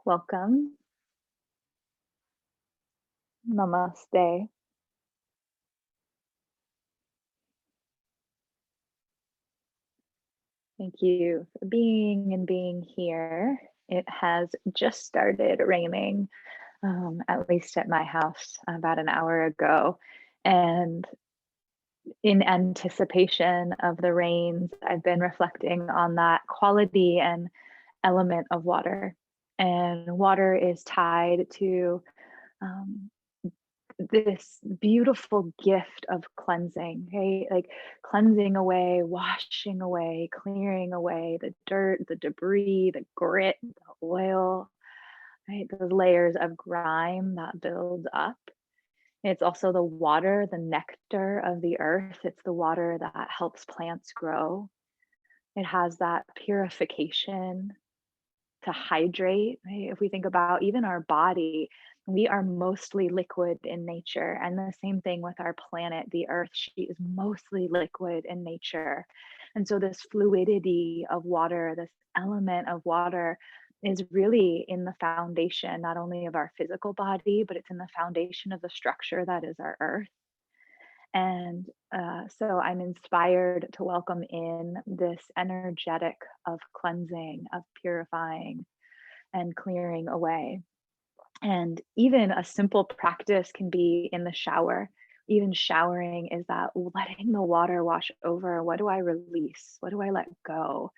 Welcome. Namaste. Thank you for being here. It has just started raining, at least at my house about an hour ago. And in anticipation of the rains, I've been reflecting on that quality and element of water. And water is tied to um, this beautiful gift of cleansing, right? Like cleansing away, washing away, clearing away the dirt, the debris, the grit, the oil, right? Those layers of grime that build up. It's also the water, the nectar of the earth. It's the water that helps plants grow. It has that purification to hydrate, right? If we think about even our body, we are mostly liquid in nature. And the same thing with our planet, the earth, she is mostly liquid in nature. And so, this fluidity of water, this element of water, is really in the foundation, not only of our physical body, but it's in the foundation of the structure that is our earth. And so I'm inspired to welcome in this energetic of cleansing, of purifying, and clearing away. And even a simple practice can be in the shower. Even showering is that letting the water wash over. What do I release? What do I let go?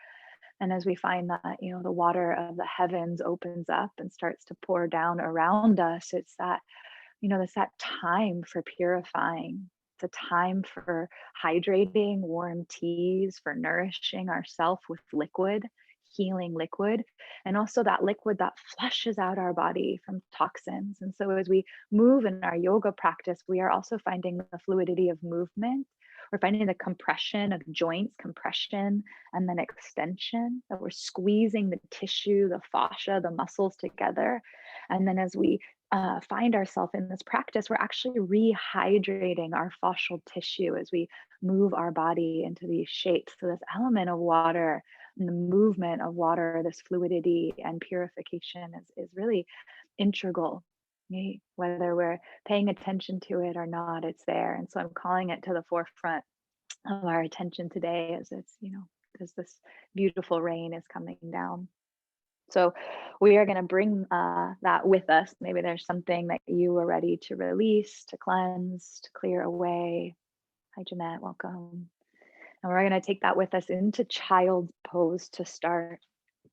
And as we find that, the water of the heavens opens up and starts to pour down around us, it's that time for purifying. It's a time for hydrating, warm teas, for nourishing ourselves with liquid, healing liquid, and also that liquid that flushes out our body from toxins. And so as we move in our yoga practice, we are also finding the fluidity of movement. We're finding the compression of joints, compression, and then extension, that we're squeezing the tissue, the fascia, the muscles together. And then as we find ourselves in this practice, we're actually rehydrating our fascial tissue as we move our body into these shapes. So, this element of water and the movement of water, this fluidity and purification is really integral. Right? Whether we're paying attention to it or not, it's there. And so I'm calling it to the forefront of our attention today as as this beautiful rain is coming down. So we are going to bring that with us. Maybe there's something that you are ready to release, to cleanse, to clear away. Hi, Jeanette. Welcome. And we're going to take that with us into child's pose to start.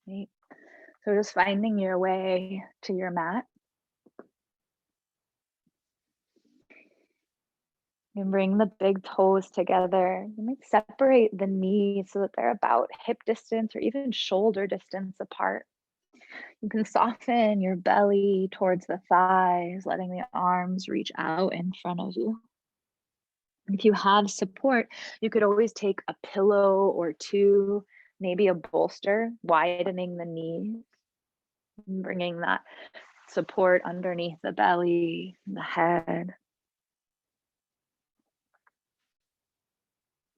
Right? So just finding your way to your mat. And bring the big toes together. You might separate the knees so that they're about hip distance or even shoulder distance apart. You can soften your belly towards the thighs, letting the arms reach out in front of you. If you have support, you could always take a pillow or two, maybe a bolster, widening the knees, bringing that support underneath the belly, the head.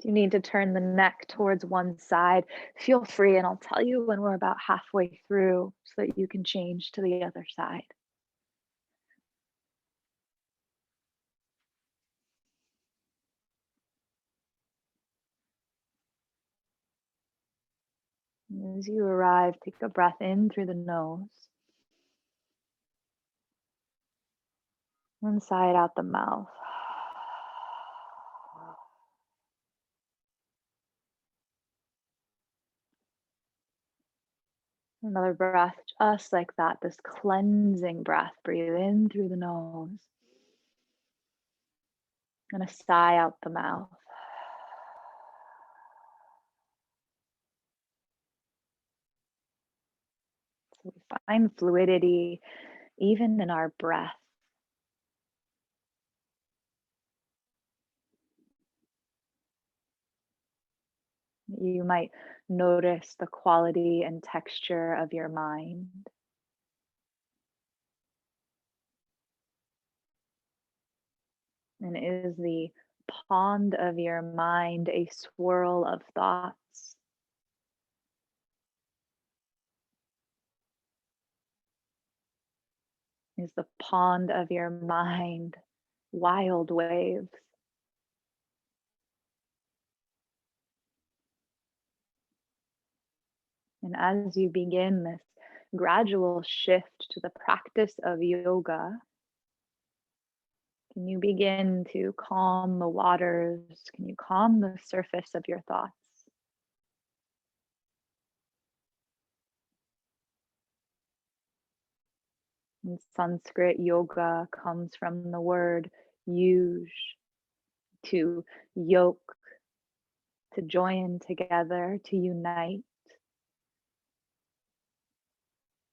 If you need to turn the neck towards one side, feel free, and I'll tell you when we're about halfway through so that you can change to the other side. As you arrive, take a breath in through the nose, one side out the mouth. Another breath, just like that, this cleansing breath. Breathe in through the nose and a sigh out the mouth. So we find fluidity even in our breath. You might notice the quality and texture of your mind. And is the pond of your mind a swirl of thoughts? Is the pond of your mind wild waves? And as you begin this gradual shift to the practice of yoga, can you begin to calm the waters? Can you calm the surface of your thoughts? In Sanskrit, yoga comes from the word yuj, to yoke, to join together, to unite.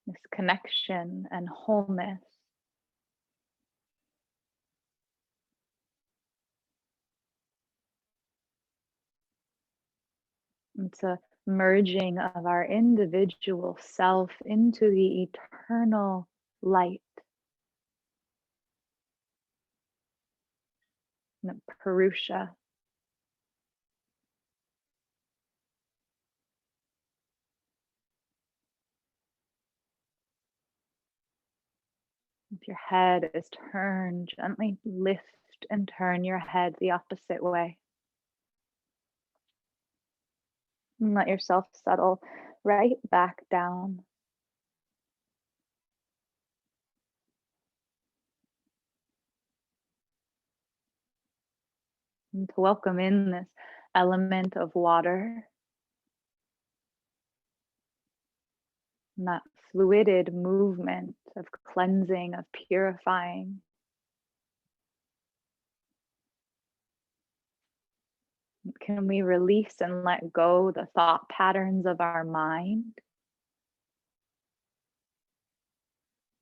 This connection and wholeness. It's a merging of our individual self into the eternal light, the Purusha. If your head is turned, gently lift and turn your head the opposite way. And let yourself settle right back down. And to welcome in this element of water, and that fluid movement of cleansing, of purifying. Can we release and let go the thought patterns of our mind?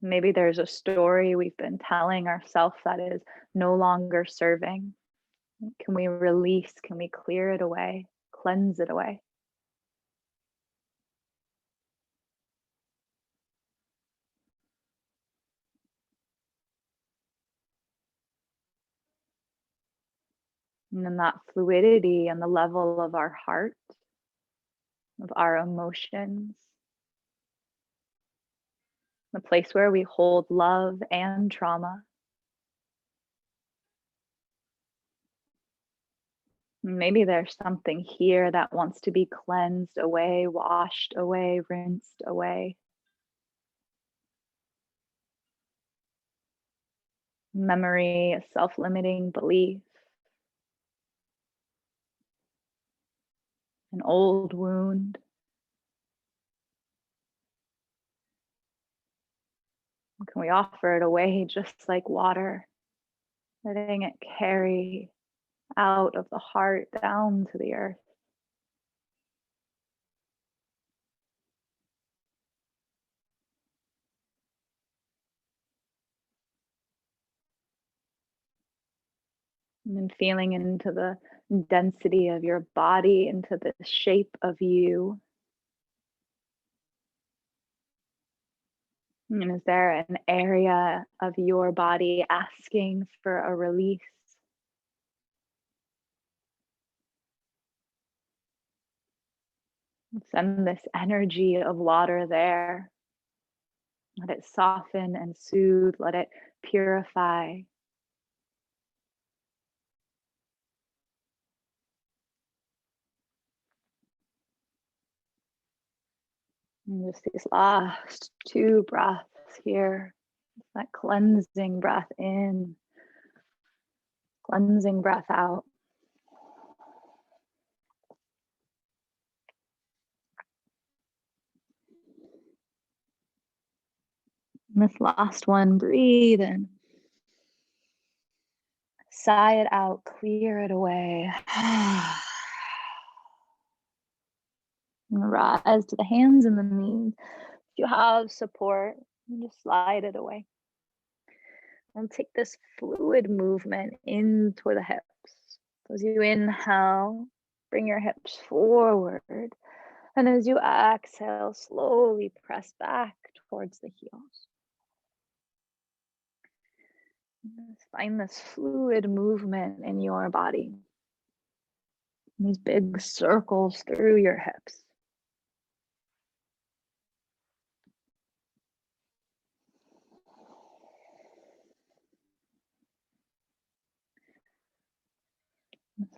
Maybe there's a story we've been telling ourselves that is no longer serving. Can we release? Can we clear it away? Cleanse it away? And then that fluidity and the level of our heart, of our emotions, the place where we hold love and trauma. Maybe there's something here that wants to be cleansed away, washed away, rinsed away. Memory, a self-limiting belief, an old wound. Can we offer it away just like water, letting it carry out of the heart down to the earth? And then feeling into the density of your body, into the shape of you. And is there an area of your body asking for a release? Send this energy of water there. Let it soften and soothe. Let it purify. And just these last 2 breaths here. That cleansing breath in, cleansing breath out. And this last one, breathe in. Sigh it out, clear it away. And rise to the hands and the knees. If you have support, just slide it away. And take this fluid movement into the hips. So as you inhale, bring your hips forward. And as you exhale, slowly press back towards the heels. Just find this fluid movement in your body. These big circles through your hips.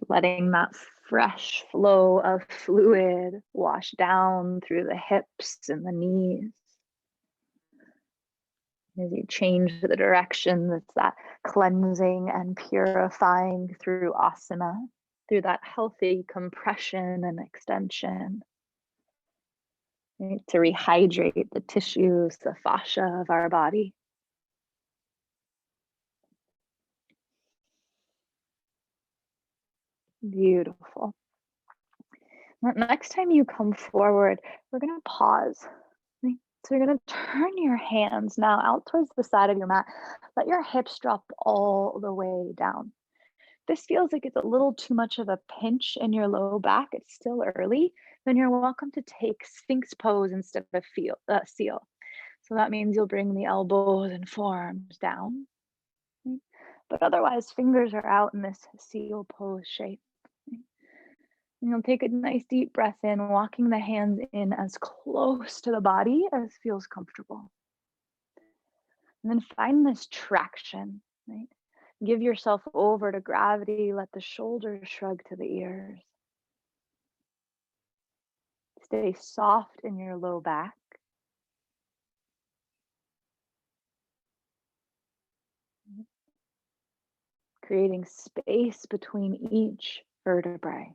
letting that fresh flow of fluid wash down through the hips and the knees. As you change the direction, it's that cleansing and purifying through asana, through that healthy compression and extension, right? To rehydrate the tissues, the fascia of our body. Beautiful. Next time you come forward, we're going to pause. Right? So you're going to turn your hands now out towards the side of your mat. Let your hips drop all the way down. This feels like it's a little too much of a pinch in your low back. It's still early. Then you're welcome to take Sphinx pose instead of seal. So that means you'll bring the elbows and forearms down. Right? But otherwise, fingers are out in this seal pose shape. And you'll take a nice deep breath in, walking the hands in as close to the body as feels comfortable. And then find this traction, right? Give yourself over to gravity. Let the shoulders shrug to the ears. Stay soft in your low back. Creating space between each vertebrae.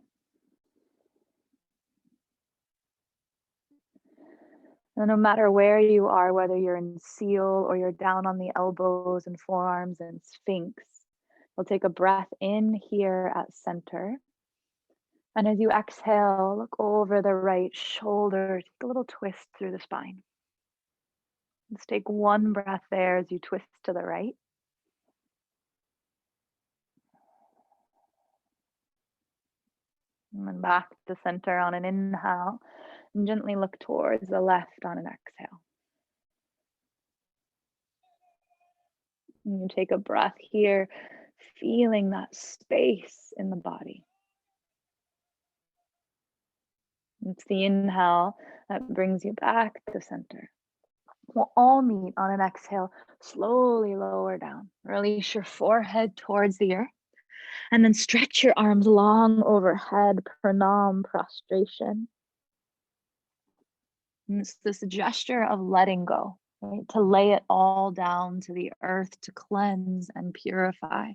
And no matter where you are, whether you're in seal or you're down on the elbows and forearms and Sphinx, you'll take a breath in here at center. And as you exhale, look over the right shoulder, take a little twist through the spine. Let's take one breath there as you twist to the right. And then back to center on an inhale. And gently look towards the left on an exhale. And you take a breath here, feeling that space in the body. It's the inhale that brings you back to center. We'll all meet on an exhale, slowly lower down. Release your forehead towards the earth. And then stretch your arms long overhead, pranam, prostration. And it's this gesture of letting go, right? To lay it all down to the earth, to cleanse and purify.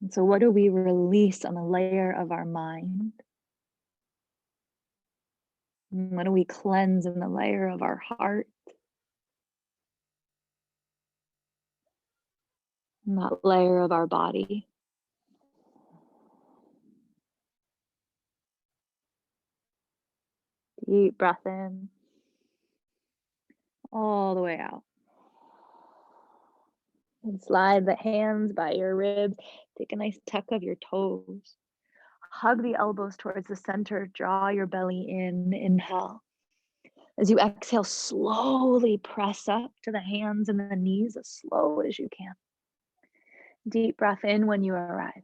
And so what do we release on the layer of our mind? And what do we cleanse in the layer of our heart? And that layer of our body. Deep breath in, all the way out. And slide the hands by your ribs. Take a nice tuck of your toes. Hug the elbows towards the center. Draw your belly in. Inhale. As you exhale, slowly press up to the hands and the knees as slow as you can. Deep breath in when you arrive.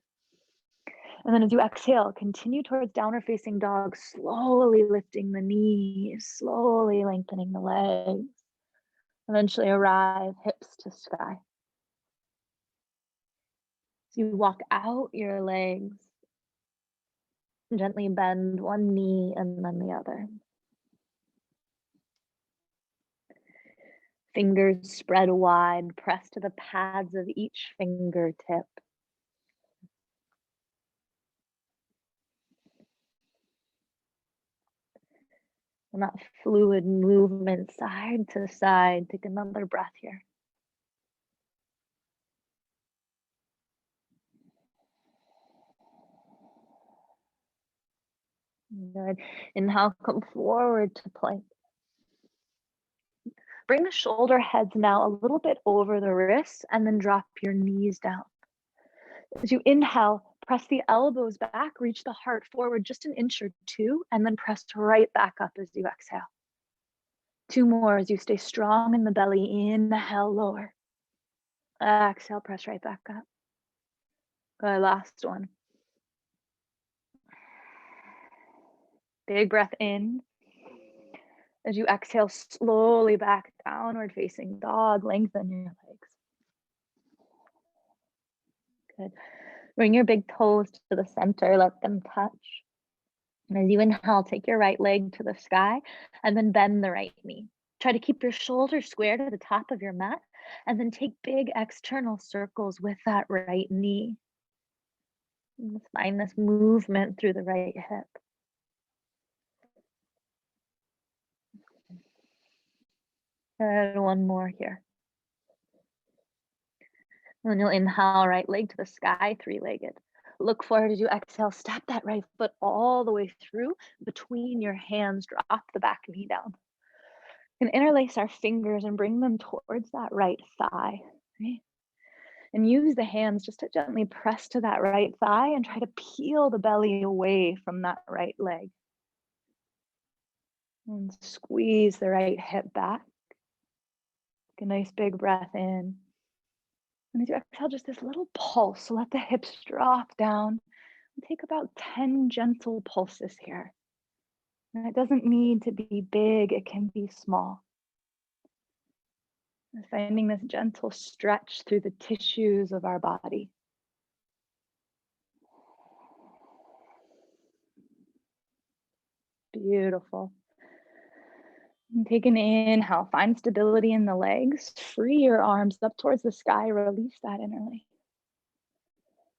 And then as you exhale, continue towards downward facing dog, slowly lifting the knees, slowly lengthening the legs. Eventually arrive hips to sky. So you walk out your legs, gently bend one knee and then the other. Fingers spread wide, press to the pads of each fingertip. And that fluid movement side to side. Take another breath here. Good. Inhale, come forward to plank. Bring the shoulder heads now a little bit over the wrists and then drop your knees down. As you inhale, press the elbows back, reach the heart forward just an inch or two, and then press right back up as you exhale. Two more as you stay strong in the belly. Inhale, lower. Exhale, press right back up. Good, last one. Big breath in. As you exhale, slowly back downward facing dog, lengthen your legs. Good. Bring your big toes to the center, let them touch. And as you inhale, take your right leg to the sky and then bend the right knee. Try to keep your shoulders square to the top of your mat and then take big external circles with that right knee. And let's find this movement through the right hip. And one more here. And then you'll inhale, right leg to the sky, three-legged. Look forward as you exhale, step that right foot all the way through between your hands, drop the back knee down. And interlace our fingers and bring them towards that right thigh, right? And use the hands just to gently press to that right thigh and try to peel the belly away from that right leg. And squeeze the right hip back. Take a nice big breath in. And as you exhale, just this little pulse. So let the hips drop down. And take about 10 gentle pulses here. And it doesn't need to be big, it can be small. And finding this gentle stretch through the tissues of our body. Beautiful. And take an inhale, find stability in the legs, free your arms up towards the sky, release that interlace.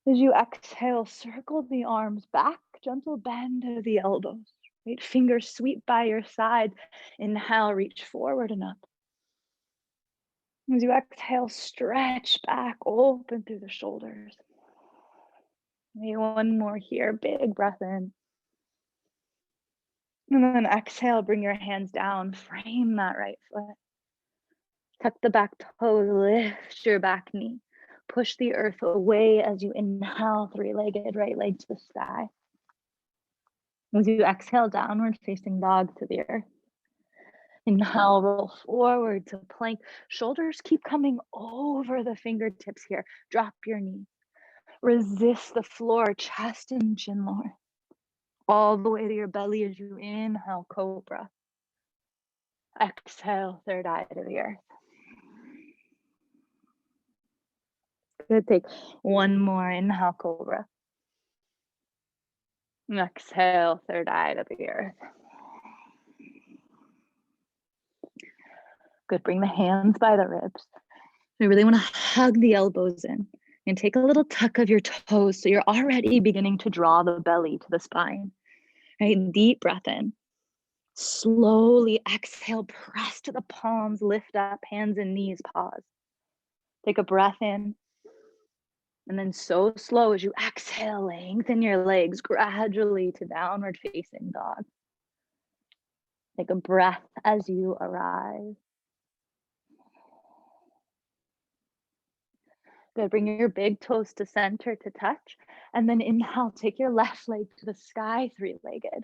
As you exhale, circle the arms back, gentle bend of the elbows, right? Fingers sweep by your side. Inhale, reach forward and up. As you exhale, stretch back, open through the shoulders. Maybe one more here, big breath in. And then exhale, bring your hands down, frame that right foot. Tuck the back toes, lift your back knee. Push the earth away as you inhale, three-legged, right leg to the sky. As you exhale, downward facing dog to the earth. Inhale, roll forward to plank. Shoulders keep coming over the fingertips here. Drop your knees. Resist the floor, chest and chin lower. All the way to your belly as you inhale, cobra. Exhale, third eye to the earth. Good, take one more, inhale, cobra. Exhale, third eye to the earth. Good, bring the hands by the ribs. You really want to hug the elbows in and take a little tuck of your toes so you're already beginning to draw the belly to the spine. Right, deep breath in. Slowly exhale, press to the palms, lift up, hands and knees, pause. Take a breath in. And then so slow as you exhale, lengthen your legs gradually to downward facing dog. Take a breath as you arrive. Good, bring your big toes to center to touch. And then inhale, take your left leg to the sky, three-legged.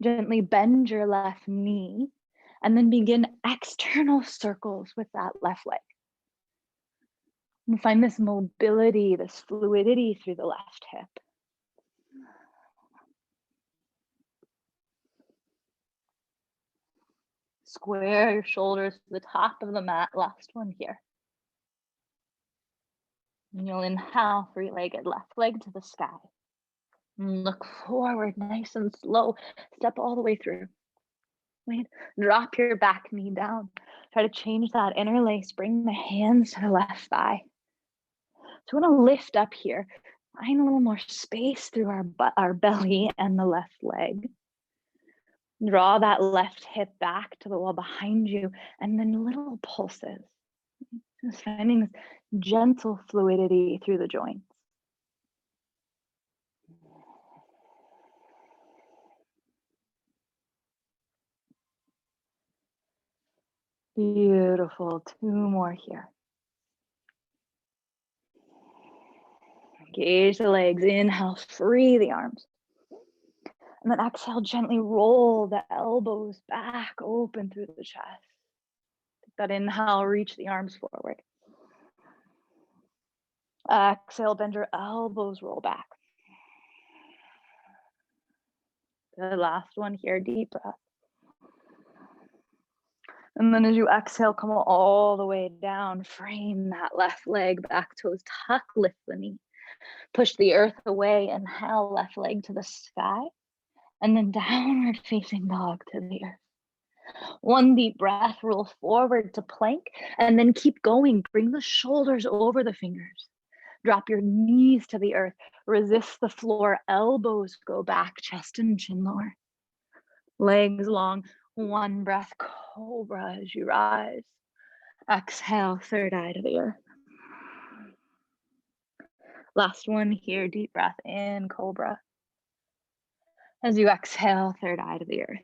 Gently bend your left knee and then begin external circles with that left leg. And find this mobility, this fluidity through the left hip. Square your shoulders to the top of the mat. Last one here. And you'll inhale, three-legged, left leg to the sky. And look forward, nice and slow. Step all the way through. Wait, drop your back knee down. Try to change that interlace. Bring the hands to the left thigh. So we want to lift up here. Find a little more space through our belly and the left leg. Draw that left hip back to the wall behind you, and then little pulses. Just finding this gentle fluidity through the joints. Beautiful. Two more here. Engage the legs. Inhale, free the arms. And then exhale, gently roll the elbows back, open through the chest. Take that inhale, reach the arms forward. Exhale, bend your elbows, roll back. The last one here, deep breath. And then as you exhale, come all the way down, frame that left leg, back toes, tuck, lift the knee. Push the earth away, inhale, left leg to the sky, and then downward facing dog to the earth. One deep breath, roll forward to plank, and then keep going. Bring the shoulders over the fingers. Drop your knees to the earth. Resist the floor. Elbows go back, chest and chin lower. Legs long. One breath, cobra as you rise. Exhale, third eye to the earth. Last one here, deep breath in, cobra. As you exhale, third eye to the earth.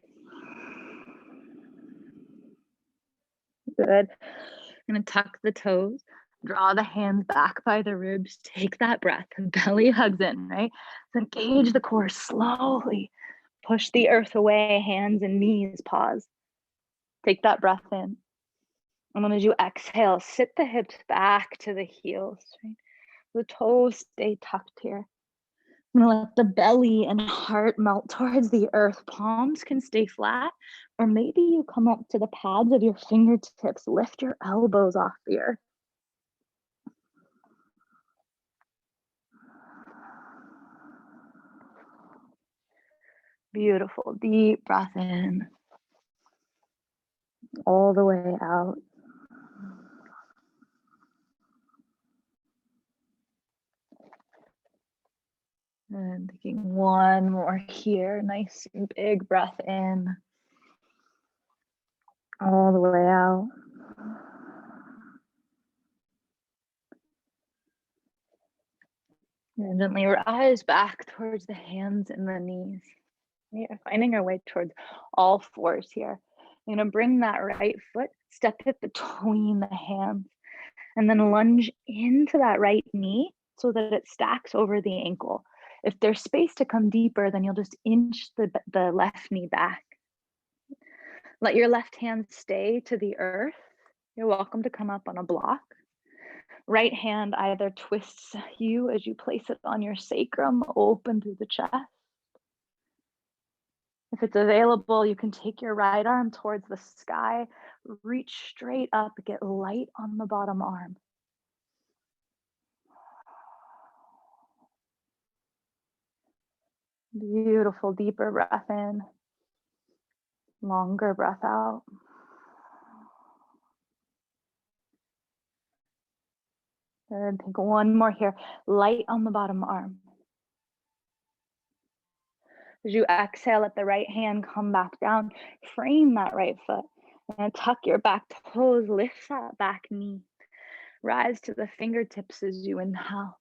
Good. I'm gonna tuck the toes, draw the hands back by the ribs, take that breath, belly hugs in, right? So engage the core slowly. Push the earth away, hands and knees, pause. Take that breath in. And then as you exhale, sit the hips back to the heels, right? The toes stay tucked here. I'm gonna let the belly and heart melt towards the earth. Palms can stay flat, or maybe you come up to the pads of your fingertips. Lift your elbows off the earth. Beautiful. Deep breath in. All the way out. And taking one more here. Nice big breath in. All the way out. And gently rise back towards the hands and the knees. We are finding our way towards all fours here. You're gonna bring that right foot, step it between the hands, and then lunge into that right knee so that it stacks over the ankle. If there's space to come deeper, then you'll just inch the left knee back. Let your left hand stay to the earth. You're welcome to come up on a block. Right hand either twists you as you place it on your sacrum, open through the chest. If it's available, you can take your right arm towards the sky, reach straight up, get light on the bottom arm. Beautiful, deeper breath in, longer breath out. And take one more here, light on the bottom arm. As you exhale, let the right hand come back down, frame that right foot, and tuck your back toes, lift that back knee. Rise to the fingertips as you inhale.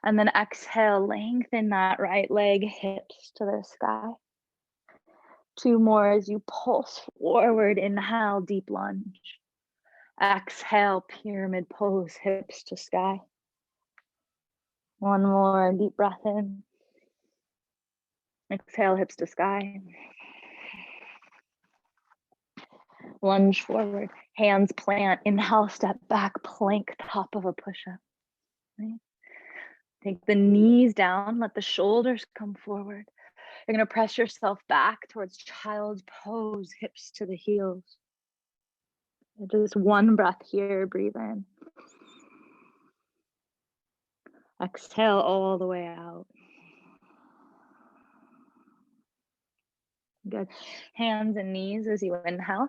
And then exhale, lengthen that right leg, hips to the sky. Two more as you pulse forward, inhale, deep lunge. Exhale, pyramid pose, hips to sky. One more, deep breath in. Exhale, hips to sky. Lunge forward, hands plant, inhale, step back, plank, top of a push-up. Right? Take the knees down, let the shoulders come forward. You're gonna press yourself back towards child's pose, hips to the heels. Just one breath here, breathe in. Exhale all the way out. Good. Hands and knees as you inhale.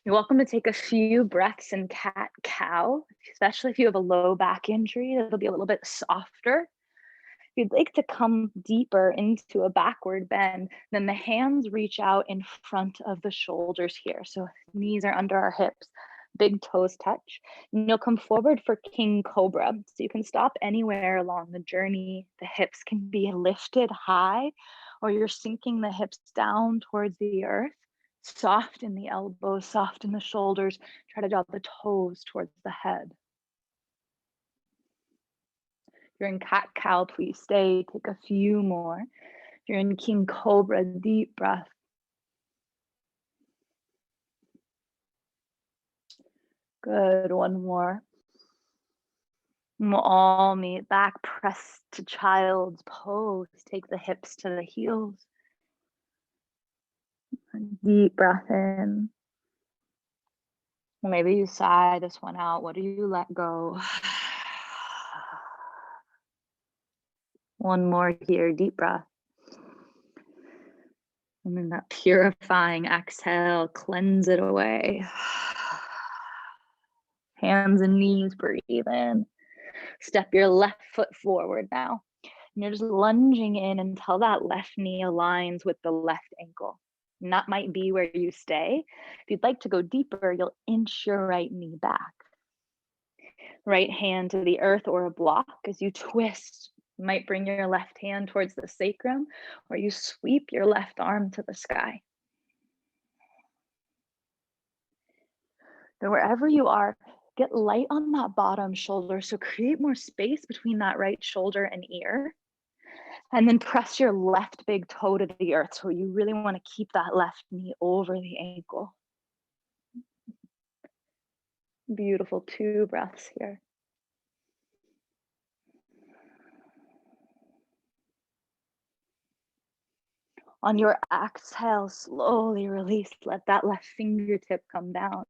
You're welcome to take a few breaths in cat-cow, especially if you have a low back injury. It'll be a little bit softer. If you'd like to come deeper into a backward bend, then the hands reach out in front of the shoulders here. So knees are under our hips, big toes touch. And you'll come forward for king cobra. So you can stop anywhere along the journey. The hips can be lifted high, or you're sinking the hips down towards the earth. Soften the elbows, soften the shoulders. Try to draw the toes towards the head. If you're in cat-cow, please stay. Take a few more. If you're in king cobra, deep breath. Good, one more. And we'll all meet back, press to child's pose. Take the hips to the heels. Deep breath in. Maybe you sigh this one out. What do you let go? One more here, deep breath. And then that purifying exhale, cleanse it away. Hands and knees, breathe in. Step your left foot forward now. And you're just lunging in until that left knee aligns with the left ankle. And that might be where you stay. If you'd like to go deeper, you'll inch your right knee back. Right hand to the earth or a block as you twist. You might bring your left hand towards the sacrum, or you sweep your left arm to the sky. Then wherever you are, get light on that bottom shoulder. So create more space between that right shoulder and ear. And then press your left big toe to the earth. So you really want to keep that left knee over the ankle. Beautiful, 2 breaths here. On your exhale, slowly release. Let that left fingertip come down.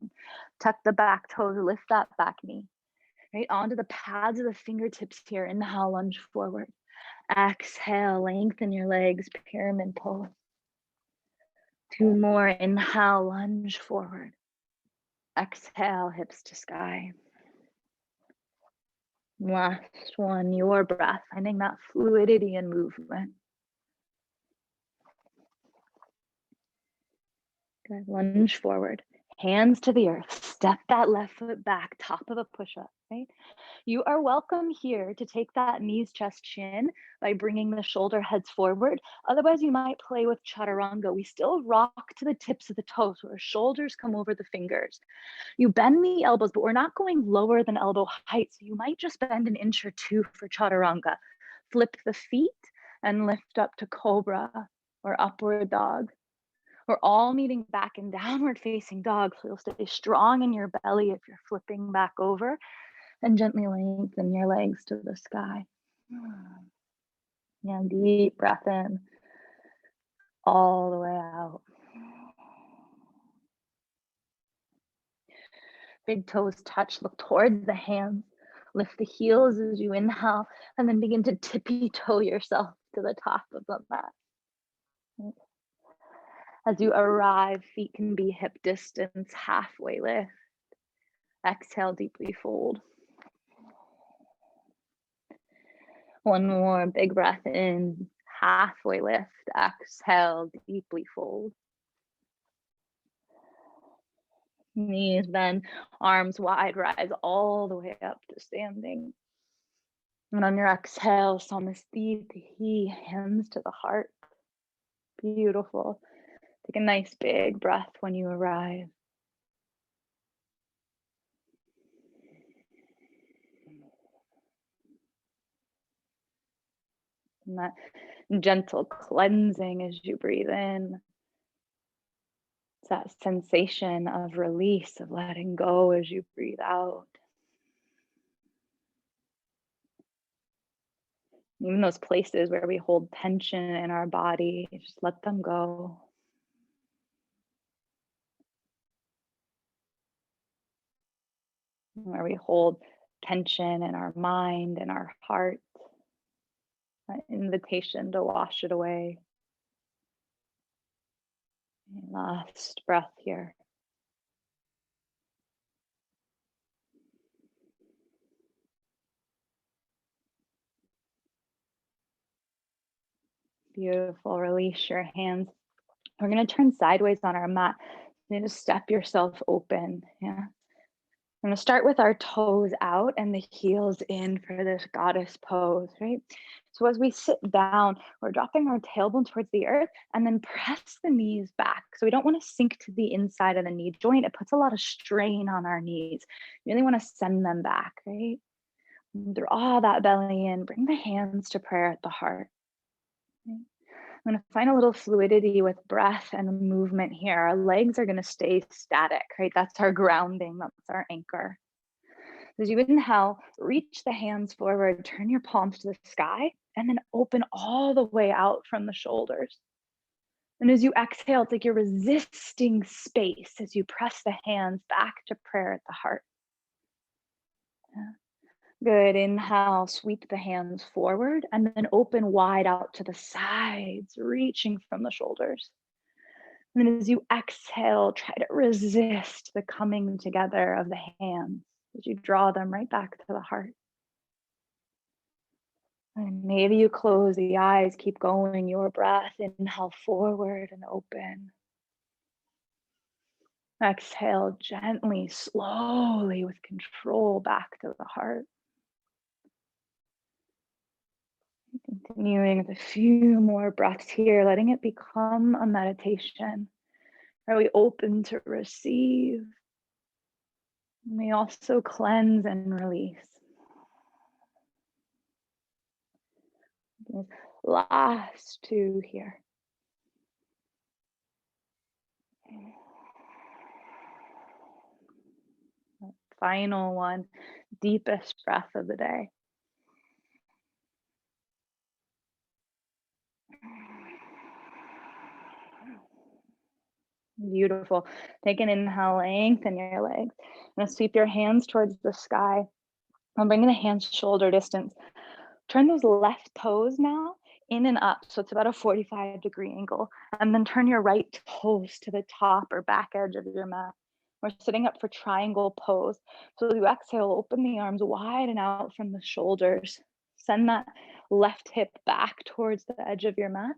Tuck the back toes, lift that back knee. Right onto the pads of the fingertips here. Inhale, lunge forward. Exhale, lengthen your legs, pyramid pose. 2 more, inhale, lunge forward. Exhale, hips to sky. Last one, your breath, finding that fluidity and movement. Good, lunge forward, hands to the earth, step that left foot back, top of a push-up, right? You are welcome here to take that knees, chest, chin by bringing the shoulder heads forward. Otherwise, you might play with chaturanga. We still rock to the tips of the toes, so our shoulders come over the fingers. You bend the elbows, but we're not going lower than elbow height. So you might just bend an inch or 2 for chaturanga. Flip the feet and lift up to cobra or upward dog. We're all meeting back in downward facing dog. So you'll stay strong in your belly if you're flipping back over, and gently lengthen your legs to the sky. Yeah, deep breath in, all the way out. Big toes touch, look towards the hands. Lift the heels as you inhale, and then begin to tippy toe yourself to the top of the mat. As you arrive, feet can be hip distance, halfway lift. Exhale, deeply fold. One more big breath in, halfway lift. Exhale, deeply fold. Knees bend, arms wide, rise all the way up to standing. And on your exhale, samastiti, hands to the heart. Beautiful. Take a nice big breath when you arrive. And that gentle cleansing as you breathe in. It's that sensation of release, of letting go as you breathe out. Even those places where we hold tension in our body, just let them go. Where we hold tension in our mind and our heart, an invitation to wash it away. Last breath here. Beautiful. Release your hands. We're going to turn sideways on our mat. You're going to step yourself open. Yeah. I'm going to start with our toes out and the heels in for this goddess pose, right? So as we sit down, we're dropping our tailbone towards the earth and then press the knees back. So we don't want to sink to the inside of the knee joint. It puts a lot of strain on our knees. You really want to send them back, right? Draw that belly in, bring the hands to prayer at the heart. Okay? I'm going to find a little fluidity with breath and movement here. Our legs are going to stay static, right? That's our grounding, that's our anchor. As you inhale, reach the hands forward, turn your palms to the sky, and then open all the way out from the shoulders. And as you exhale, it's like you're resisting space as you press the hands back to prayer at the heart. Yeah. Good. Inhale, sweep the hands forward and then open wide out to the sides, reaching from the shoulders. And then as you exhale, try to resist the coming together of the hands as you draw them right back to the heart. And maybe you close the eyes, keep going your breath. Inhale forward and open. Exhale gently, slowly, with control back to the heart. Continuing with a few more breaths here, letting it become a meditation. Are we open to receive? And we also cleanse and release. Last two here. Final one, deepest breath of the day. Beautiful. Take an inhale, lengthen your legs. Now sweep your hands towards the sky. I'm bringing the hands shoulder distance. Turn those left toes now in and up. So it's about a 45-degree angle. And then turn your right toes to the top or back edge of your mat. We're sitting up for triangle pose. So as you exhale, open the arms wide and out from the shoulders. Send that left hip back towards the edge of your mat.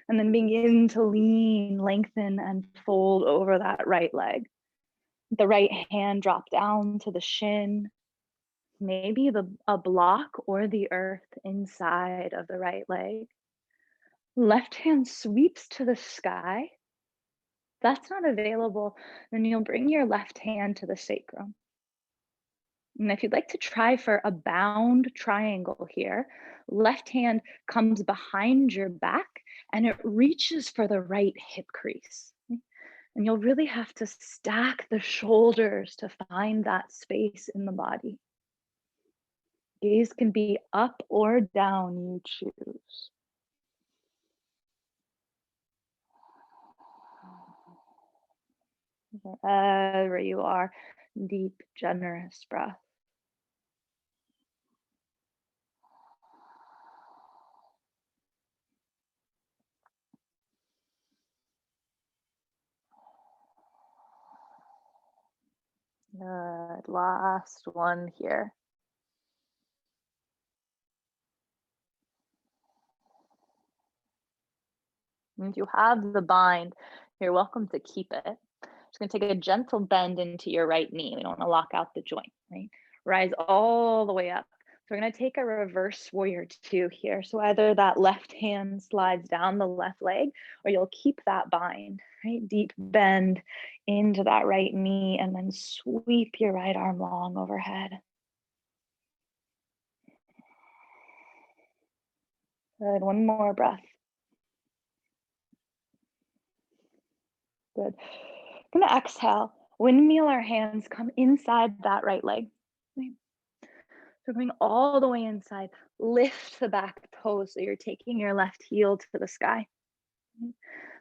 And then begin to lean, lengthen, and fold over that right leg. The right hand drop down to the shin, maybe a block or the earth inside of the right leg. Left hand sweeps to the sky. If that's not available, then you'll bring your left hand to the sacrum. And if you'd like to try for a bound triangle here, left hand comes behind your back and it reaches for the right hip crease. And you'll really have to stack the shoulders to find that space in the body. Gaze can be up or down, you choose. Wherever you are, deep, generous breath. Good. Last one here. And if you have the bind, you're welcome to keep it. Just gonna take a gentle bend into your right knee. We don't want to lock out the joint, right? Rise all the way up. So we're gonna take a reverse warrior two here. So either that left hand slides down the left leg or you'll keep that bind, right? Deep bend into that right knee and then sweep your right arm long overhead. Good, one more breath. Good. I'm gonna exhale, windmill our hands, come inside that right leg. So going all the way inside, lift the back toes so you're taking your left heel to the sky.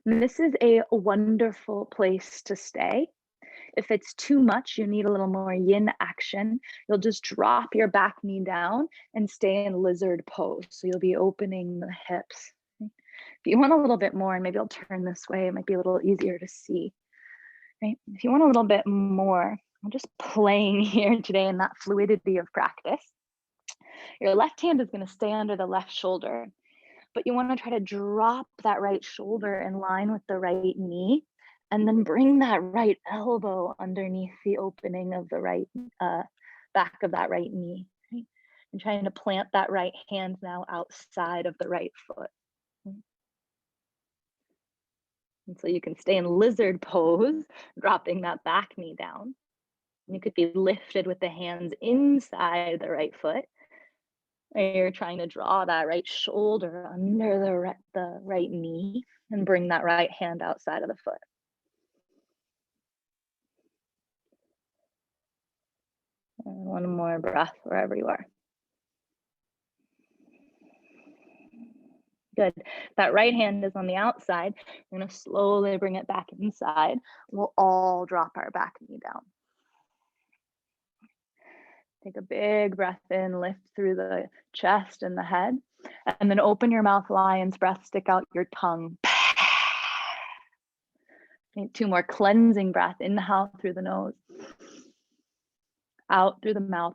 And this is a wonderful place to stay. If it's too much, you need a little more yin action. You'll just drop your back knee down and stay in lizard pose. So you'll be opening the hips. If you want a little bit more, and maybe I'll turn this way, it might be a little easier to see. Right? If you want a little bit more, I'm just playing here today in that fluidity of practice. Your left hand is going to stay under the left shoulder, but you want to try to drop that right shoulder in line with the right knee, and then bring that right elbow underneath the opening of the right back of that right knee. Right? And trying to plant that right hand now outside of the right foot. And so you can stay in lizard pose, dropping that back knee down. You could be lifted with the hands inside the right foot. Or you're trying to draw that right shoulder under the right knee and bring that right hand outside of the foot. And one more breath wherever you are. Good. That right hand is on the outside. We're going to slowly bring it back inside. We'll all drop our back knee down. Take a big breath in, lift through the chest and the head, and then open your mouth, lion's breath, stick out your tongue. Two more, cleansing breath, inhale through the nose, out through the mouth.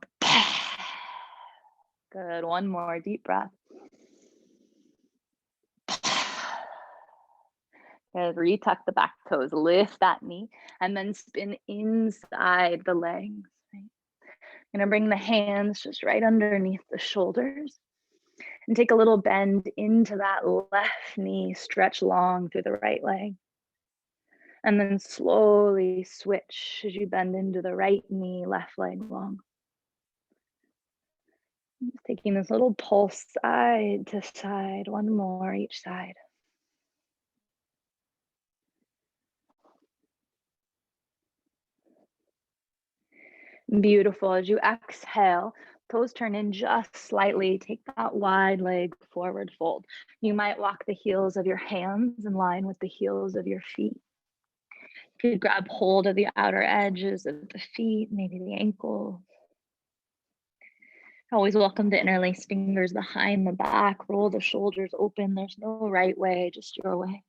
Good, one more, deep breath. Good, retuck the back toes, lift that knee, and then spin inside the legs. Right? You're gonna bring the hands just right underneath the shoulders and take a little bend into that left knee, stretch long through the right leg. And then slowly switch as you bend into the right knee, left leg long. Just taking this little pulse side to side, one more each side. Beautiful. As you exhale, toes turn in just slightly. Take that wide leg forward fold. You might walk the heels of your hands in line with the heels of your feet. You could grab hold of the outer edges of the feet, maybe the ankles. Always welcome to interlace fingers behind the back, roll the shoulders open. There's no right way, just your way.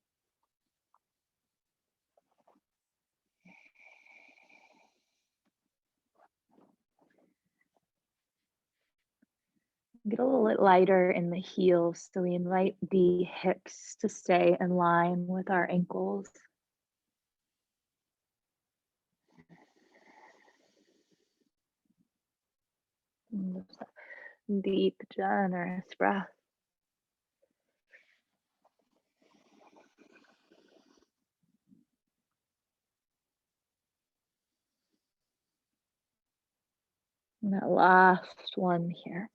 Get a little bit lighter in the heels, so we invite the hips to stay in line with our ankles. Deep, generous breath. And that last one here.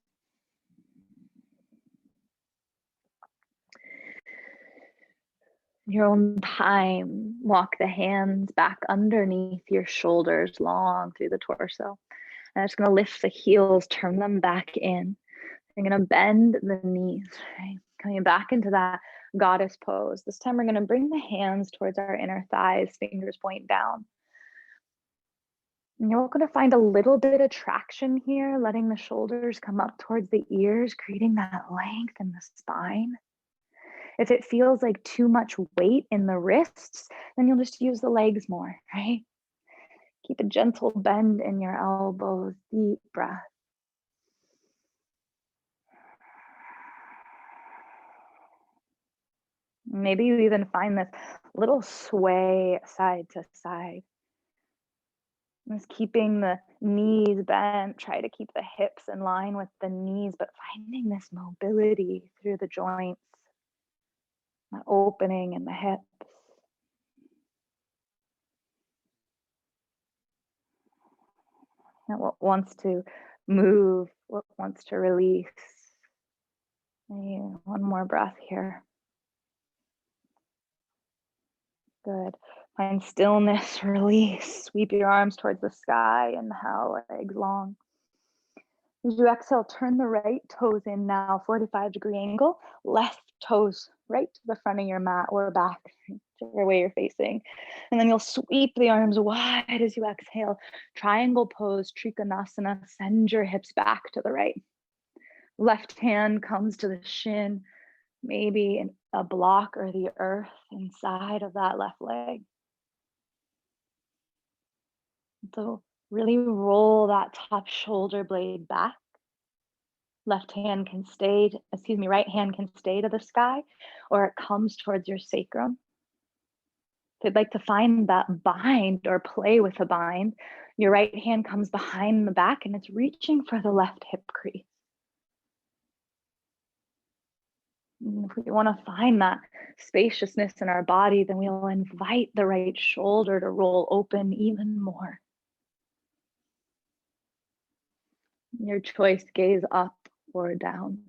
Your own time, walk the hands back underneath your shoulders, long through the torso. And I'm just going to lift the heels, turn them back in. You're going to bend the knees, right? Coming back into that goddess pose. This time we're going to bring the hands towards our inner thighs, fingers point down. And you're going to find a little bit of traction here, letting the shoulders come up towards the ears, creating that length in the spine. If it feels like too much weight in the wrists, then you'll just use the legs more, right? Keep a gentle bend in your elbows, deep breath. Maybe you even find this little sway side to side. Just keeping the knees bent, try to keep the hips in line with the knees, but finding this mobility through the joints, that opening in the hips. And what wants to move, what wants to release. Maybe one more breath here. Good. Find stillness, release. Sweep your arms towards the sky. Inhale, legs long. As you exhale, turn the right toes in now, 45-degree angle. Left toes right to the front of your mat or back, whichever way you're facing. And then you'll sweep the arms wide as you exhale. Triangle pose, Trikonasana. Send your hips back to the right. Left hand comes to the shin, maybe a block or the earth inside of that left leg. So really roll that top shoulder blade back. Right hand can stay to the sky, or it comes towards your sacrum. If you'd like to find that bind or play with a bind, your right hand comes behind the back and it's reaching for the left hip crease. And if we want to find that spaciousness in our body, then we'll invite the right shoulder to roll open even more. Your choice, gaze up or down.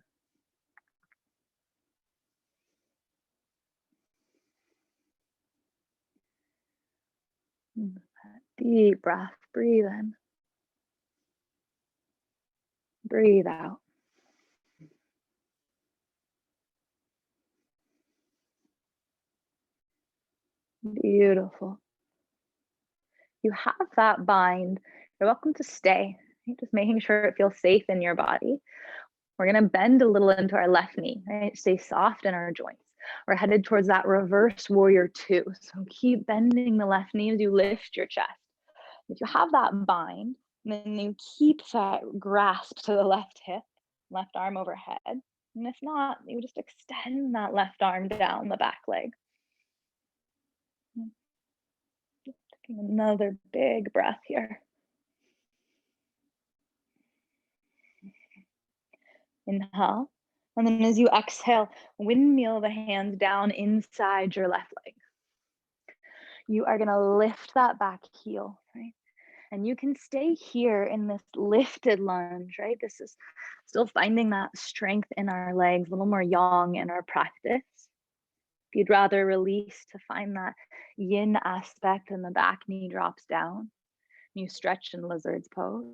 Deep breath, breathe in. Breathe out. Beautiful. You have that bind. You're welcome to stay. right? Just making sure it feels safe in your body. We're gonna bend a little into our left knee, right? Stay soft in our joints. We're headed towards that reverse warrior two. So keep bending the left knee as you lift your chest. If you have that bind, then you keep that grasp to the left hip, left arm overhead. And if not, you just extend that left arm down the back leg. Taking another big breath here. Inhale. And then as you exhale, windmill the hands down inside your left leg. You are going to lift that back heel, right? And you can stay here in this lifted lunge, right? This is still finding that strength in our legs, a little more yang in our practice. If you'd rather release to find that yin aspect and the back knee drops down, you stretch in lizard's pose.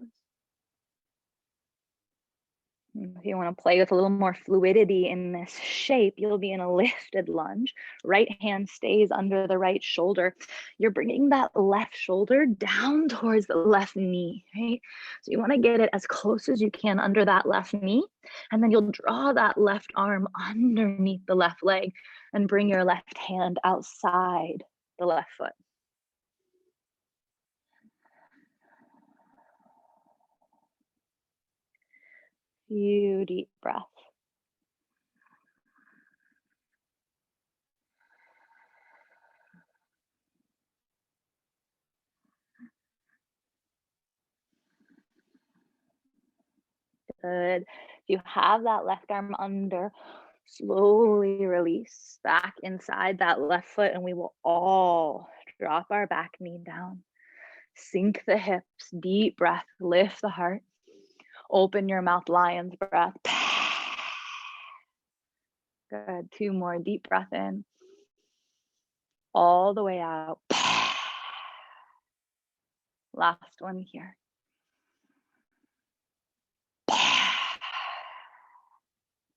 If you want to play with a little more fluidity in this shape, you'll be in a lifted lunge. Right hand stays under the right shoulder. You're bringing that left shoulder down towards the left knee, right? So you want to get it as close as you can under that left knee. And then you'll draw that left arm underneath the left leg and bring your left hand outside the left foot. Few deep breaths. Good. If you have that left arm under, slowly release back inside that left foot, and we will all drop our back knee down. Sink the hips, deep breath, lift the heart. Open your mouth, lion's breath. Good. 2 more, deep breath in. All the way out. Last one here.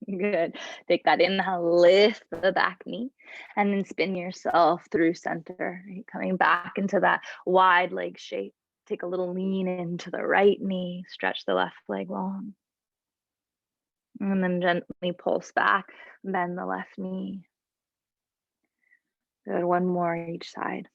Good. Take that inhale, lift the back knee, and then spin yourself through center, right? Coming back into that wide leg shape. Take a little lean into the right knee, stretch the left leg long. And then gently pulse back, bend the left knee. Good. 1 more each side.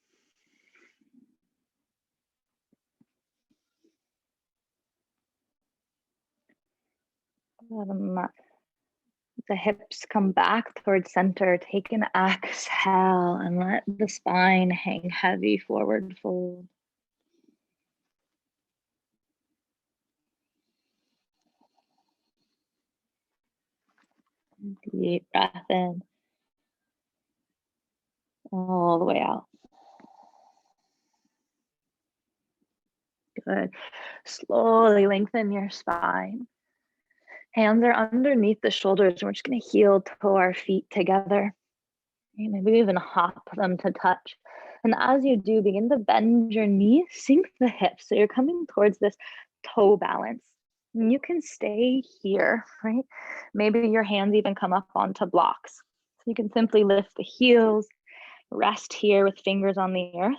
The hips come back towards center. Take an exhale and let the spine hang heavy, forward fold. Deep breath in. All the way out. Good. Slowly lengthen your spine. Hands are underneath the shoulders. And we're just going to heel toe our feet together. Maybe even hop them to touch. And as you do, begin to bend your knees, sink the hips. So you're coming towards this toe balance. And you can stay here, right? Maybe your hands even come up onto blocks. So you can simply lift the heels, rest here with fingers on the earth.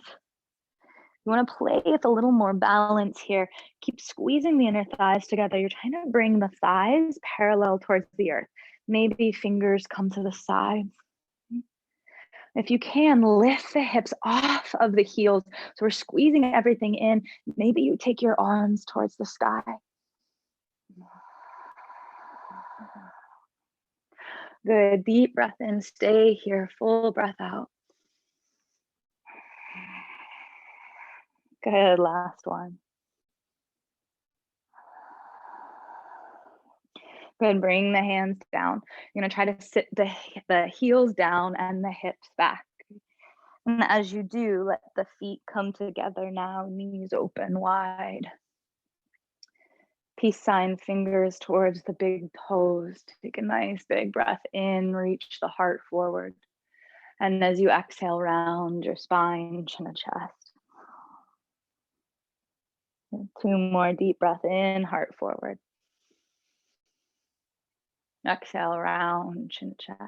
You want to play with a little more balance here. Keep squeezing the inner thighs together. You're trying to bring the thighs parallel towards the earth. Maybe fingers come to the sides. If you can, lift the hips off of the heels. So we're squeezing everything in. Maybe you take your arms towards the sky. Good. Deep breath in. Stay here. Full breath out. Good. Last one. Good. Bring the hands down. You're going to try to sit the heels down and the hips back. And as you do, let the feet come together now, knees open wide. Peace sign, fingers towards the big toes. Take a nice big breath in, reach the heart forward. And as you exhale, round your spine, chin and chest. And 2 more, deep breath in, heart forward. Exhale, round, chin, chest.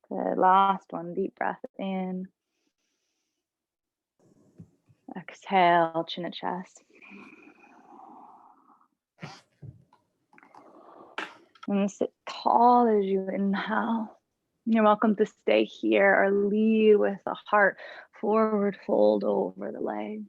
Good. Last one, deep breath in. Exhale, chin to chest. And sit tall as you inhale. You're welcome to stay here or lead with the heart forward fold over the leg.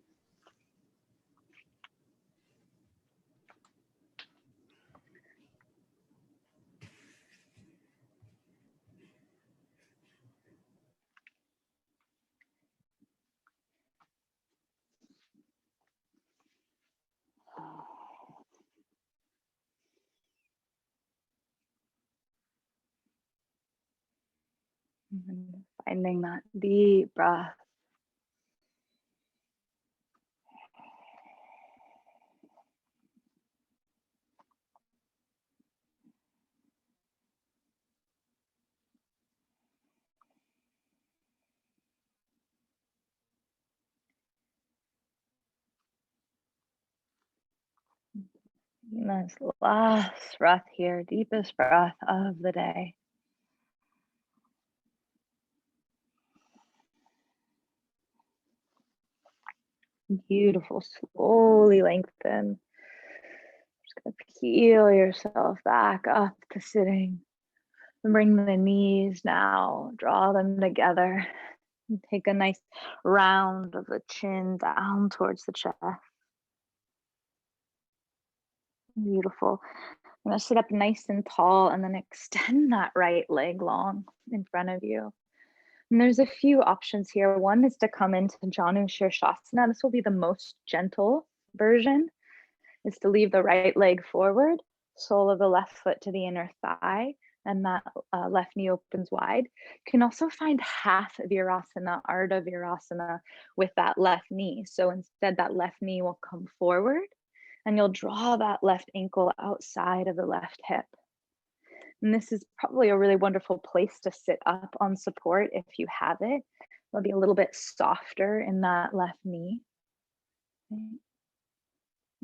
And finding that deep breath. This last breath here, deepest breath of the day. Beautiful, slowly lengthen. Just gonna peel yourself back up to sitting. And bring the knees now, draw them together. And take a nice round of the chin down towards the chest. Beautiful. I'm gonna sit up nice and tall and then extend that right leg long in front of you. And there's a few options here. One is to come into Janu Shirshasana. This will be the most gentle version, is to leave the right leg forward, sole of the left foot to the inner thigh, and that left knee opens wide. You can also find half Virasana, Ardha Virasana, with that left knee. So instead, that left knee will come forward, and you'll draw that left ankle outside of the left hip. And this is probably a really wonderful place to sit up on support if you have it. It'll be a little bit softer in that left knee. And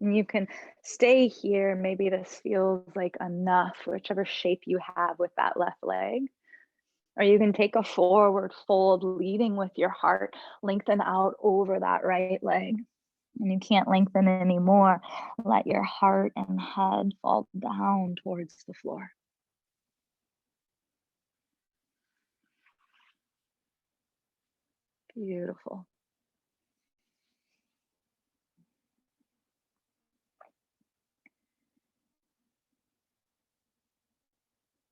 you can stay here. Maybe this feels like enough, whichever shape you have with that left leg. Or you can take a forward fold, leading with your heart, lengthen out over that right leg. And you can't lengthen anymore. Let your heart and head fall down towards the floor. Beautiful.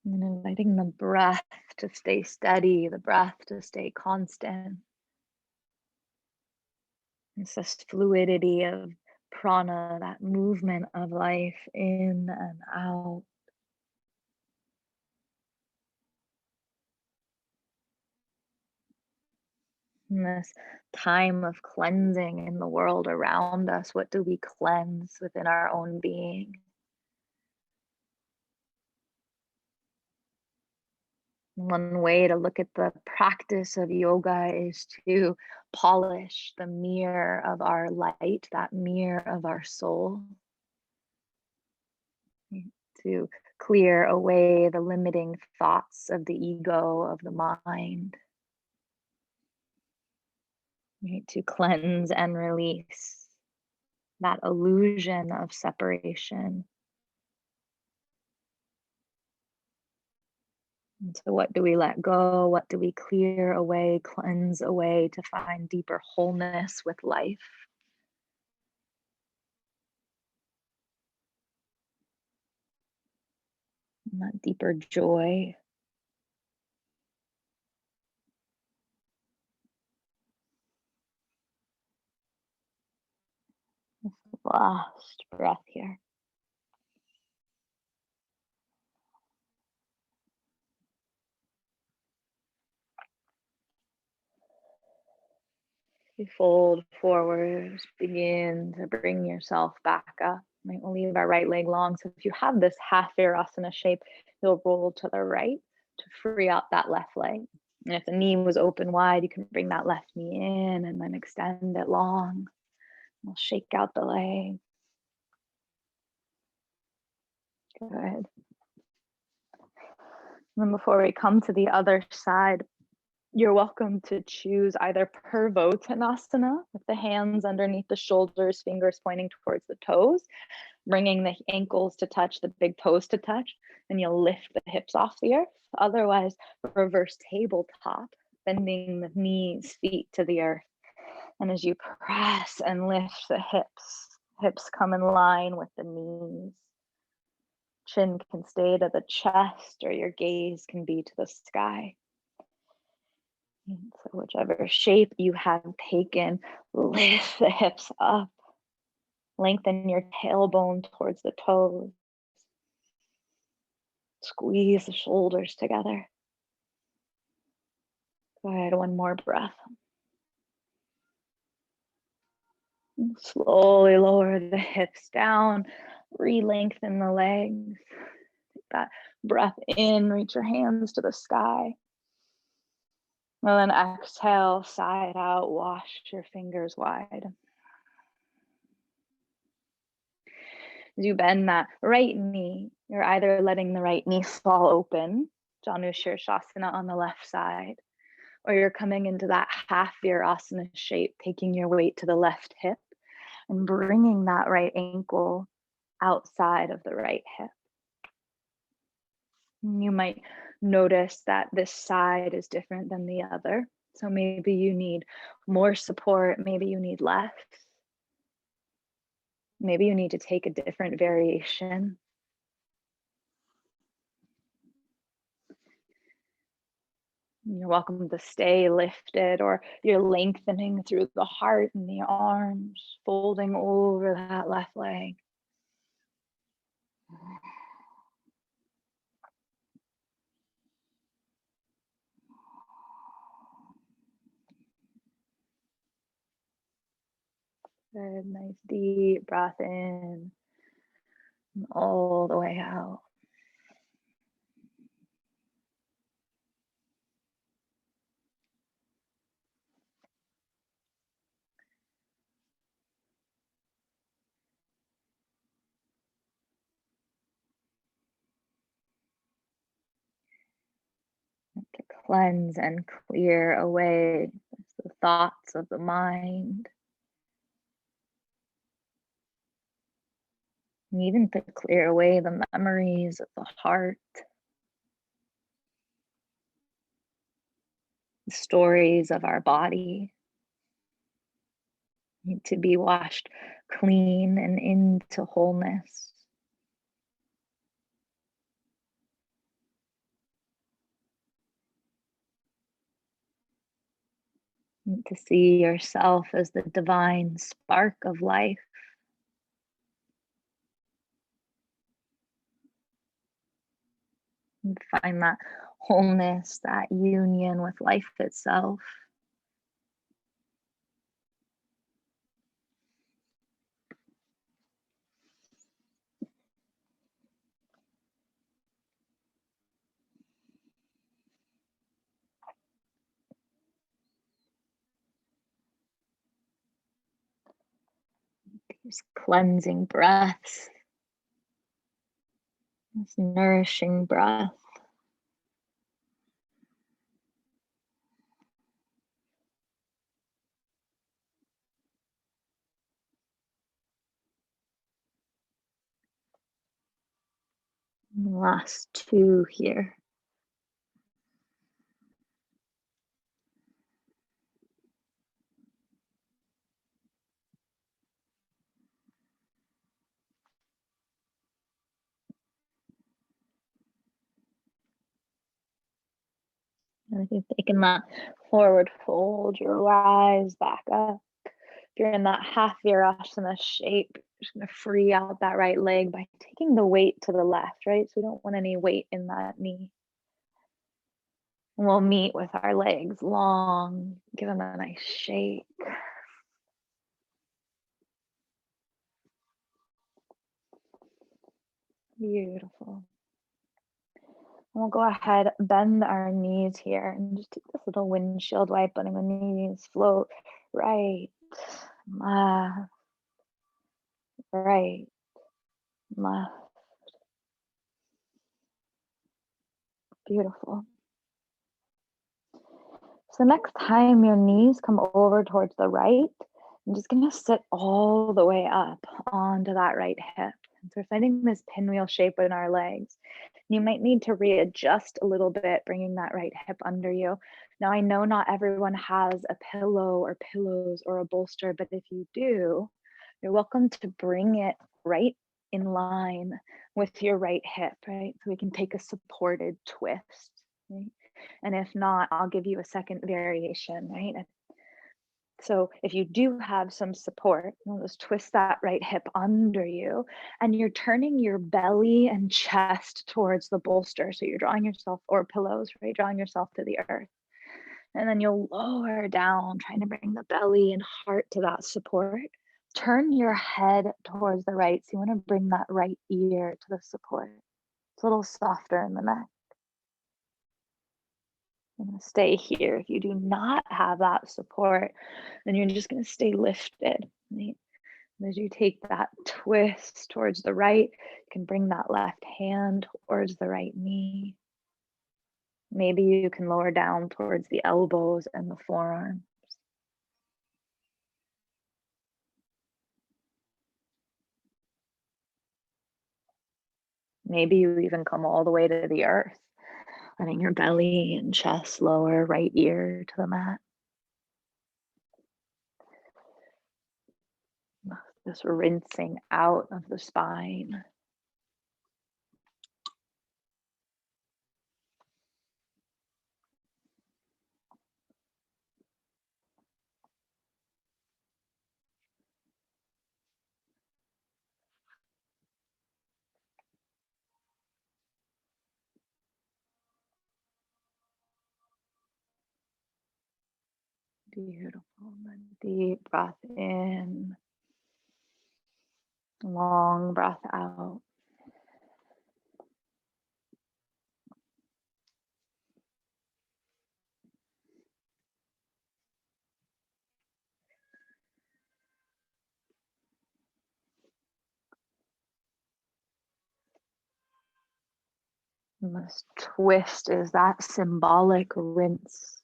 And inviting the breath to stay steady, the breath to stay constant. It's this fluidity of prana, that movement of life in and out. In this time of cleansing in the world around us, what do we cleanse within our own being? One way to look at the practice of yoga is to polish the mirror of our light, that mirror of our soul, to clear away the limiting thoughts of the ego, of the mind, right? To cleanse and release that illusion of separation. And so, what do we let go? What do we clear away, cleanse away to find deeper wholeness with life? And that deeper joy. Last breath here. You fold forward, begin to bring yourself back up. Right, we'll leave our right leg long. So if you have this half virasana shape, you'll roll to the right to free out that left leg. And if the knee was open wide, you can bring that left knee in and then extend it long. We'll shake out the leg. Good. And then before we come to the other side, You're welcome to choose either Purvottanasana with the hands underneath the shoulders, fingers pointing towards the toes, bringing the ankles to touch, the big toes to touch, and you'll lift the hips off the earth. Otherwise, reverse tabletop, bending the knees, feet to the earth. And as you press and lift the hips come in line with the knees. Chin can stay to the chest, or your gaze can be to the sky. And so whichever shape you have taken, lift the hips up. Lengthen your tailbone towards the toes. Squeeze the shoulders together. Good, one more breath. And slowly lower the hips down, re-lengthen the legs. Take that breath in, reach your hands to the sky. And then exhale, side out, wash your fingers wide. As you bend that right knee, you're either letting the right knee fall open, Janu Shirshasana on the left side, or you're coming into that half virasana shape, taking your weight to the left hip and bringing that right ankle outside of the right hip. And you might notice that this side is different than the other. So maybe you need more support, maybe you need less. Maybe you need to take a different variation. You're welcome to stay lifted, or you're lengthening through the heart and the arms, folding over that left leg. Good, nice deep breath in and all the way out. To cleanse and clear away the thoughts of the mind. And even to clear away the memories of the heart. The stories of our body need to be washed clean and into wholeness. And to see yourself as the divine spark of life. And find that wholeness, that union with life itself. These cleansing breaths, this nourishing breath. Last two here. And if you've taken that forward fold, you rise back up. If you're in that half virasana shape, you're just going to free out that right leg by taking the weight to the left, right? So we don't want any weight in that knee. And we'll meet with our legs long, give them a nice shake. Beautiful. And we'll go ahead, bend our knees here, and just take this little windshield wipe, letting the knees float right, left, right, left. Beautiful. So next time your knees come over towards the right, I'm just gonna sit all the way up onto that right hip. And so we're finding this pinwheel shape in our legs. You might need to readjust a little bit, bringing that right hip under you. Now, I know not everyone has a pillow or pillows or a bolster, but if you do, you're welcome to bring it right in line with your right hip, right? So we can take a supported twist, right? And if not, I'll give you a second variation, right? So if you do have some support, you'll just twist that right hip under you and you're turning your belly and chest towards the bolster. So you're drawing yourself, or pillows, right? Drawing yourself to the earth. And then you'll lower down, trying to bring the belly and heart to that support. Turn your head towards the right. So you want to bring that right ear to the support. It's a little softer in the neck. You're going to stay here. If you do not have that support, then you're just going to stay lifted. Right? As you take that twist towards the right, you can bring that left hand towards the right knee. Maybe you can lower down towards the elbows and the forearms. Maybe you even come all the way to the earth, letting your belly and chest lower, right ear to the mat. This rinsing out of the spine. Beautiful. Deep breath in, long breath out. And this twist is that symbolic rinse.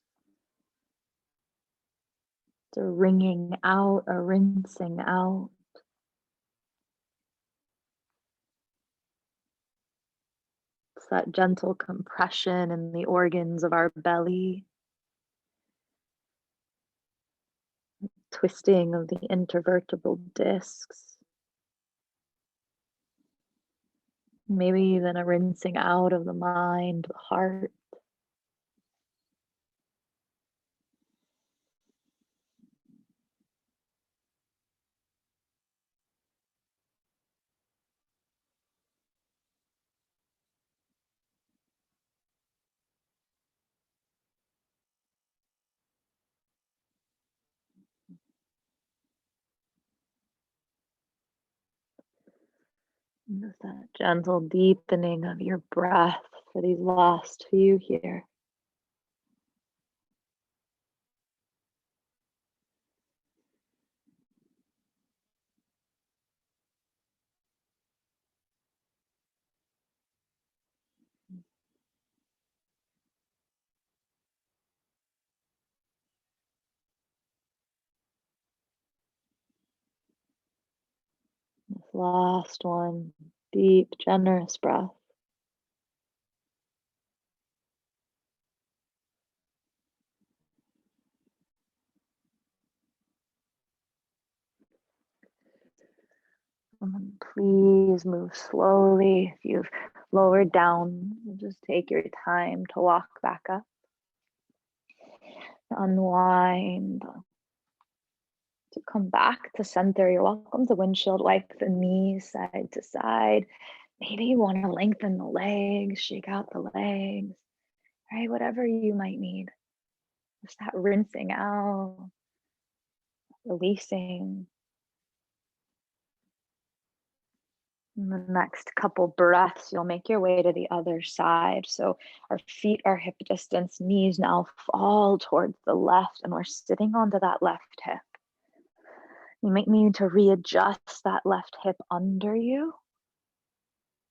It's a wringing out, a rinsing out. It's that gentle compression in the organs of our belly, twisting of the intervertebral discs. Maybe even a rinsing out of the mind, the heart. And just that gentle deepening of your breath for these last few here. This last one, deep, generous breath. Please move slowly. If you've lowered down, just take your time to walk back up. Unwind. To come back to center, you're welcome to windshield wipe the knees side to side. Maybe you want to lengthen the legs, shake out the legs, right? Whatever you might need. Just that rinsing out, releasing. In the next couple breaths, you'll make your way to the other side. So our feet are hip distance, knees now fall towards the left, and we're sitting onto that left hip. You might need to readjust that left hip under you.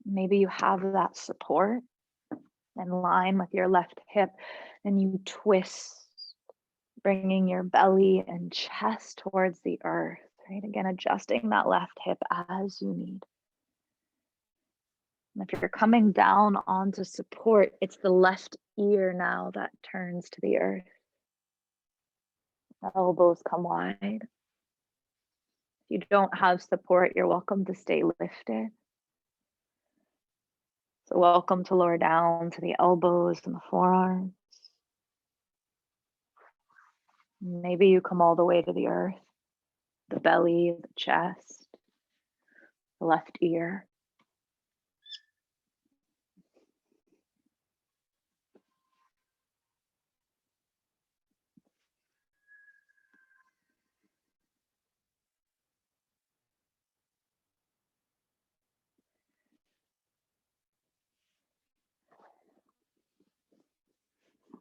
Maybe you have that support in line with your left hip, and you twist bringing your belly and chest towards the earth, right? Again, adjusting that left hip as you need. And if you're coming down onto support, it's the left ear now that turns to the earth. Elbows come wide. If you don't have support, you're welcome to stay lifted. So welcome to lower down to the elbows and the forearms. Maybe you come all the way to the earth, the belly, the chest, the left ear.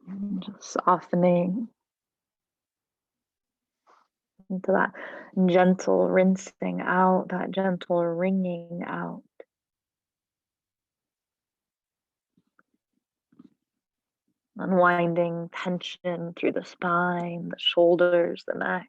And just softening into that gentle rinsing out, that gentle wringing out. Unwinding tension through the spine, the shoulders, the neck.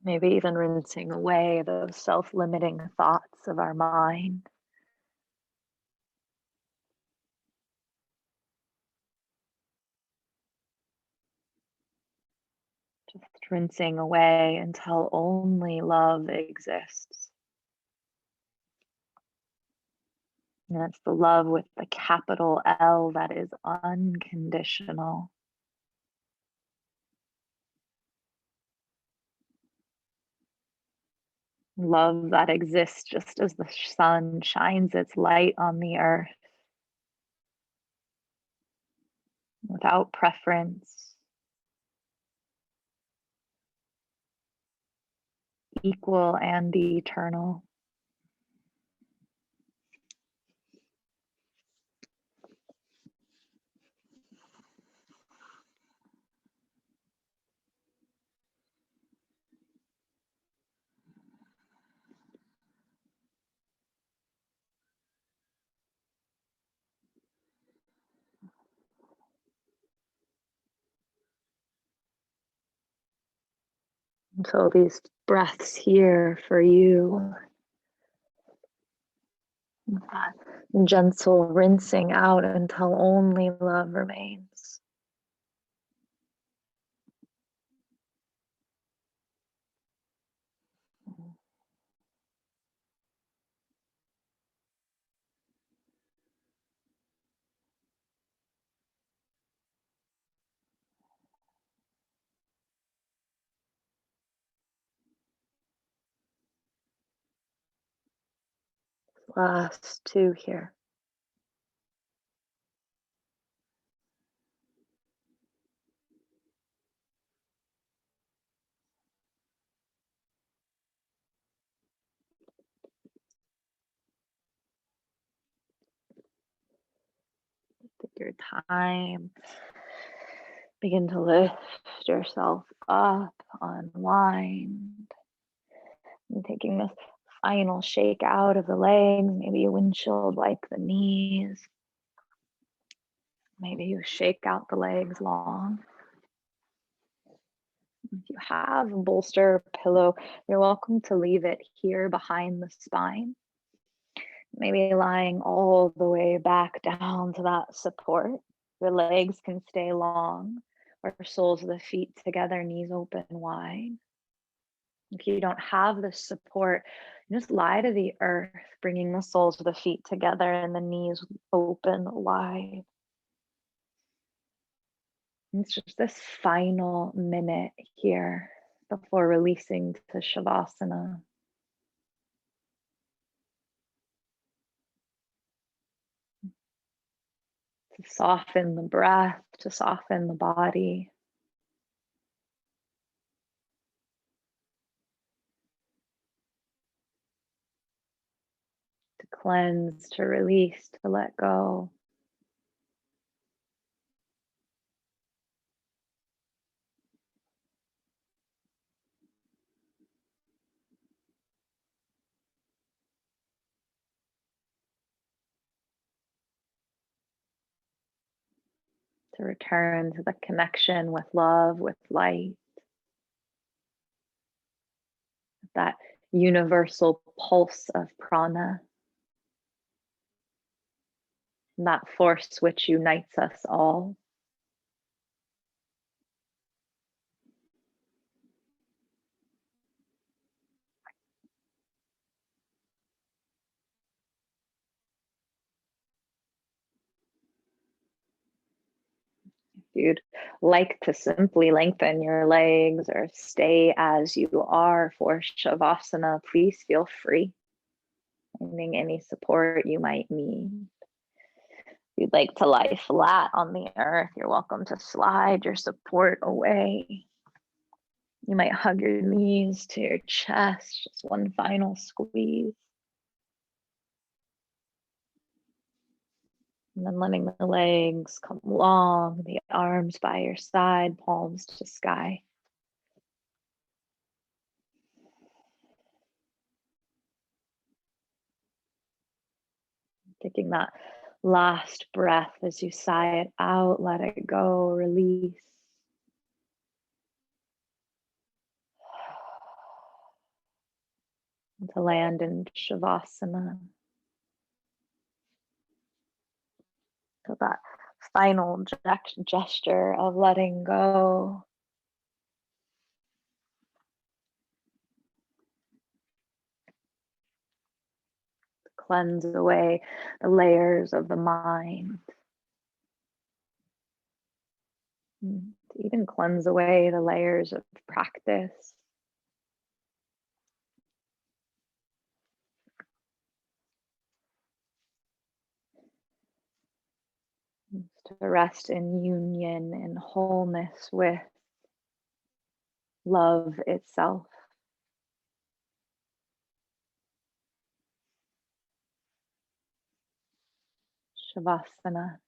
Maybe even rinsing away those self-limiting thoughts of our mind. Just rinsing away until only love exists. And it's the love with the capital L that is unconditional. Love that exists just as the sun shines its light on the earth, without preference, equal and eternal. So these breaths here for you, that gentle rinsing out until only love remains. Last two here. Take your time. Begin to lift yourself up, unwind. And taking this final shake out of the legs, maybe you windshield wipe the knees. Maybe you shake out the legs long. If you have a bolster or pillow, you're welcome to leave it here behind the spine. Maybe lying all the way back down to that support. Your legs can stay long, or soles of the feet together, knees open wide. If you don't have the support, just lie to the earth, bringing the soles of the feet together and the knees open wide. It's just this final minute here before releasing to Shavasana. To soften the breath, to soften the body. To cleanse, to release, to let go. to return to the connection with love, with light, that universal pulse of prana, that force which unites us all. If you'd like to simply lengthen your legs or stay as you are for Shavasana, please feel free, finding any support you might need. If you'd like to lie flat on the earth, you're welcome to slide your support away. You might hug your knees to your chest, just one final squeeze. And then letting the legs come long, the arms by your side, palms to sky. Taking that last breath as you sigh it out, let it go, release. And to land in Shavasana. So that final gesture of letting go. Cleanse away the layers of the mind. To even cleanse away the layers of practice. To rest in union and wholeness with love itself. Shavasana.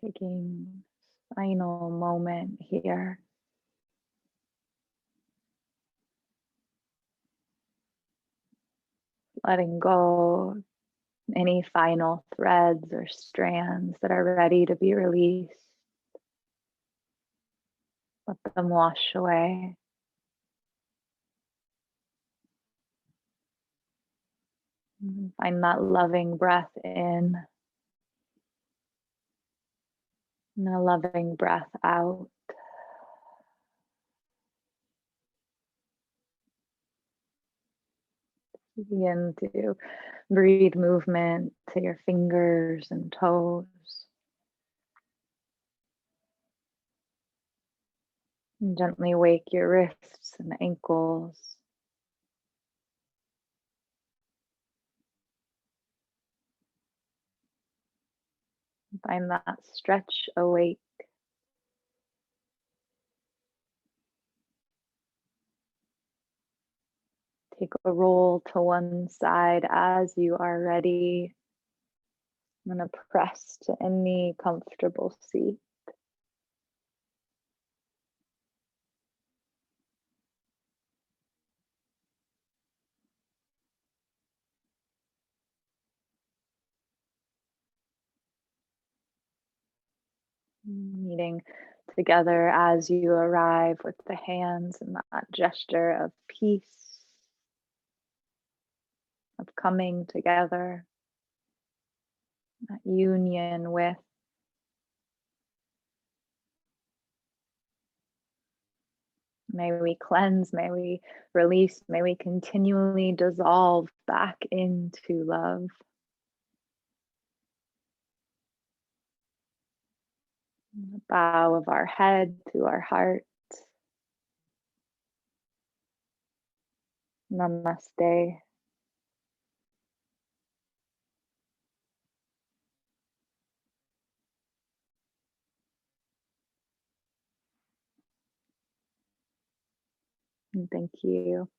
Taking final moment here, letting go any final threads or strands that are ready to be released. Let them wash away. Find that loving breath in and a loving breath out. Begin to breathe movement to your fingers and toes. And gently wake your wrists and ankles. Find that stretch awake. Take a roll to one side as you are ready. I'm going to press to any comfortable seat. Meeting together as you arrive with the hands and that gesture of peace, of coming together, that union with. May we cleanse, may we release, may we continually dissolve back into love. The bow of our head to our heart. Namaste. And thank you.